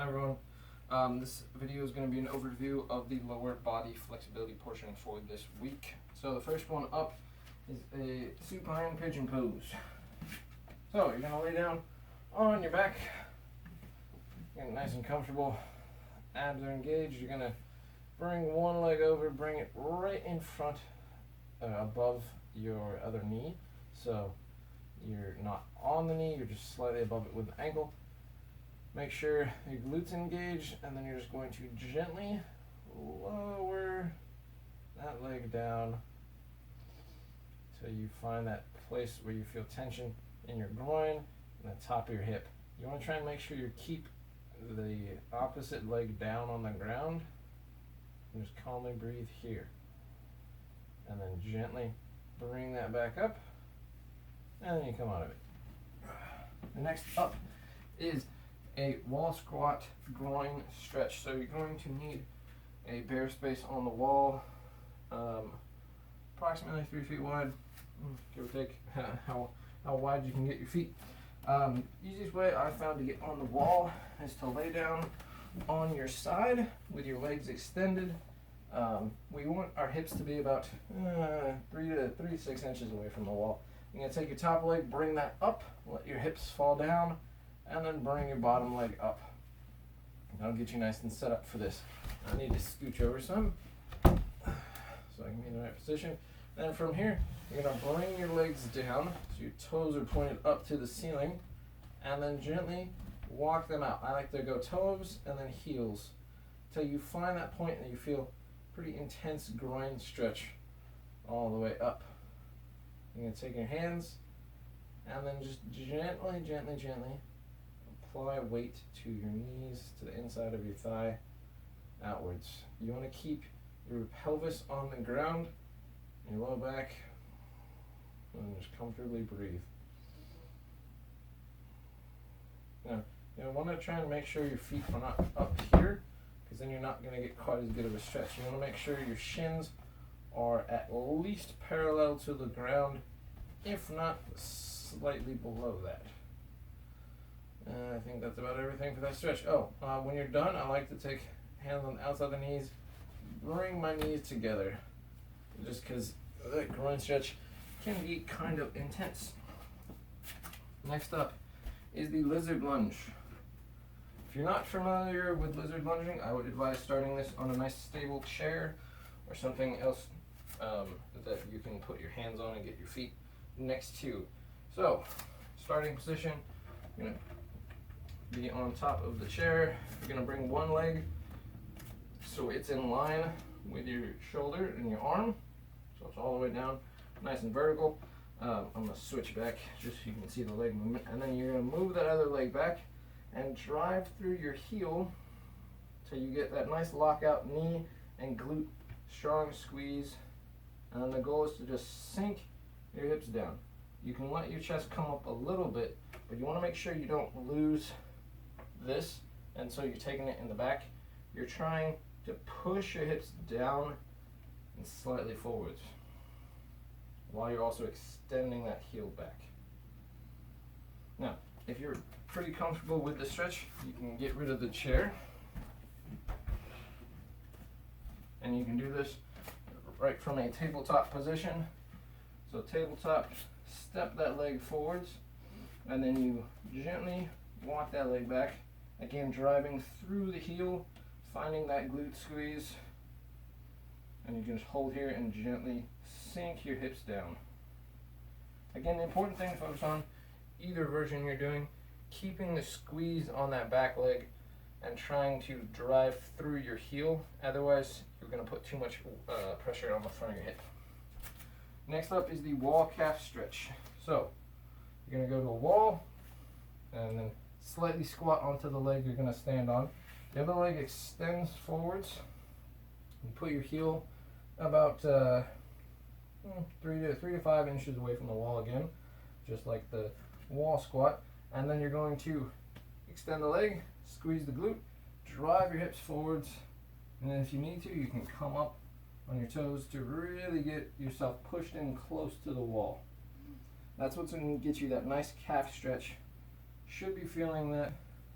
Hi everyone. This video is going to be an overview of the lower body flexibility portion for this week. So the first one up is a supine pigeon pose. So you're going to lay down on your back, get nice and comfortable, abs are engaged. You're going to bring one leg over, bring it right in front above your other knee. So you're not on the knee, you're just slightly above it with the ankle. Make sure your glutes engaged, and then you're just going to gently lower that leg down till you find that place where you feel tension in your groin and the top of your hip. You want to try and make sure you keep the opposite leg down on the ground and just calmly breathe here. And then gently bring that back up, and then you come out of it. The next up is a wall squat groin stretch. So you're going to need a bare space on the wall, approximately 3 feet wide, give or take how wide you can get your feet. Easiest way I found to get on the wall is to lay down on your side with your legs extended. We want our hips to be about 3 to 6 inches away from the wall. You're going to take your top leg, bring that up, let your hips fall down, and then bring your bottom leg up. That'll get you nice and set up for this. I need to scooch over some so I can be in the right position. Then from here, you're going to bring your legs down so your toes are pointed up to the ceiling, and then gently walk them out. I like to go toes and then heels till you find that point and you feel pretty intense groin stretch all the way up. You're going to take your hands and then just gently apply weight to your knees, to the inside of your thigh, outwards. You want to keep your pelvis on the ground, your low back, and just comfortably breathe. Now, you want to try and make sure your feet are not up here, because then you're not going to get quite as good of a stretch. You want to make sure your shins are at least parallel to the ground, if not slightly below that. I think that's about everything for that stretch. When you're done, I like to take hands on the outside of the knees, bring my knees together, just because that groin stretch can be kind of intense. Next up is the lizard lunge. If you're not familiar with lizard lunging, I would advise starting this on a nice stable chair or something else that you can put your hands on and get your feet next to. So, starting position, you're going to be on top of the chair. You're going to bring one leg so it's in line with your shoulder and your arm, so it's all the way down, nice and vertical. I'm going to switch back just so you can see the leg movement, and then you're going to move that other leg back and drive through your heel till you get that nice lockout knee and glute strong squeeze, and then the goal is to just sink your hips down. You can let your chest come up a little bit, but you want to make sure you don't lose this, and so you're taking it in the back. You're trying to push your hips down and slightly forwards while you're also extending that heel back. Now, if you're pretty comfortable with the stretch, you can get rid of the chair, and you can do this right from a tabletop position. So tabletop, step that leg forwards, and then you gently walk that leg back, again driving through the heel, finding that glute squeeze, and you can just hold here and gently sink your hips down. Again, the important thing to focus on, either version you're doing, keeping the squeeze on that back leg and trying to drive through your heel. Otherwise, you're going to put too much pressure on the front of your hip. Next up is the wall calf stretch. So, you're going to go to a wall and then slightly squat onto the leg you're going to stand on. The other leg extends forwards. You put your heel about 3 to 5 inches away from the wall again, just like the wall squat. And then you're going to extend the leg, squeeze the glute, drive your hips forwards, and then if you need to, you can come up on your toes to really get yourself pushed in close to the wall. That's what's going to get you that nice calf stretch. Should be feeling that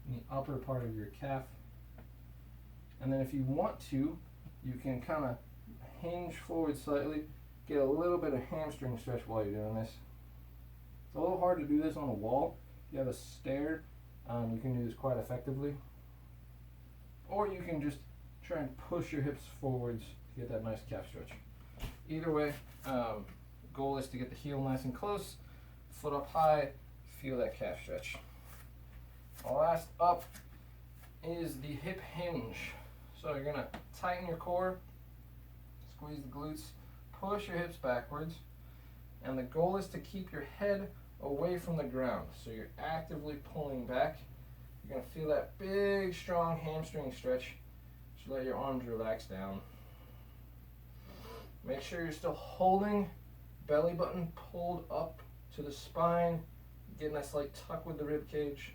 in the upper part of your calf. And then if you want to, you can kind of hinge forward slightly, get a little bit of hamstring stretch while you're doing this. It's a little hard to do this on a wall. If you have a stair, you can do this quite effectively. Or you can just try and push your hips forwards to get that nice calf stretch. Either way, goal is to get the heel nice and close, foot up high, feel that calf stretch. Last up is the hip hinge. So you're gonna tighten your core, squeeze the glutes, push your hips backwards, and the goal is to keep your head away from the ground. So you're actively pulling back. You're gonna feel that big, strong hamstring stretch. Just let your arms relax down. Make sure you're still holding belly button pulled up to the spine, getting that slight tuck with the rib cage,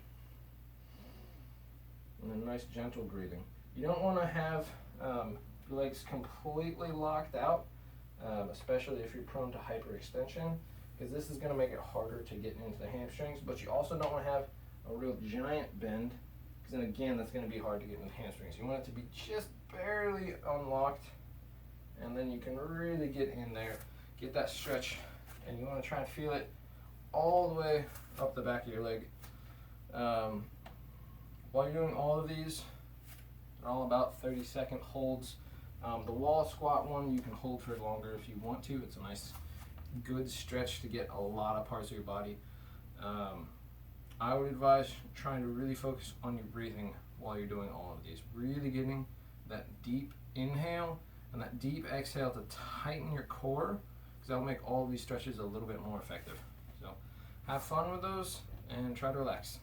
and then nice gentle breathing. You don't want to have your legs completely locked out, especially if you're prone to hyperextension, because this is going to make it harder to get into the hamstrings. But you also don't want to have a real giant bend, because then again, that's going to be hard to get into the hamstrings. You want it to be just barely unlocked, and then you can really get in there, get that stretch, and you want to try and feel it all the way up the back of your leg. While you're doing all of these, they're all about 30-second holds. The wall squat one you can hold for longer if you want to. It's a nice, good stretch to get a lot of parts of your body. I would advise trying to really focus on your breathing while you're doing all of these. Really getting that deep inhale and that deep exhale to tighten your core, because that'll make all of these stretches a little bit more effective. So have fun with those and try to relax.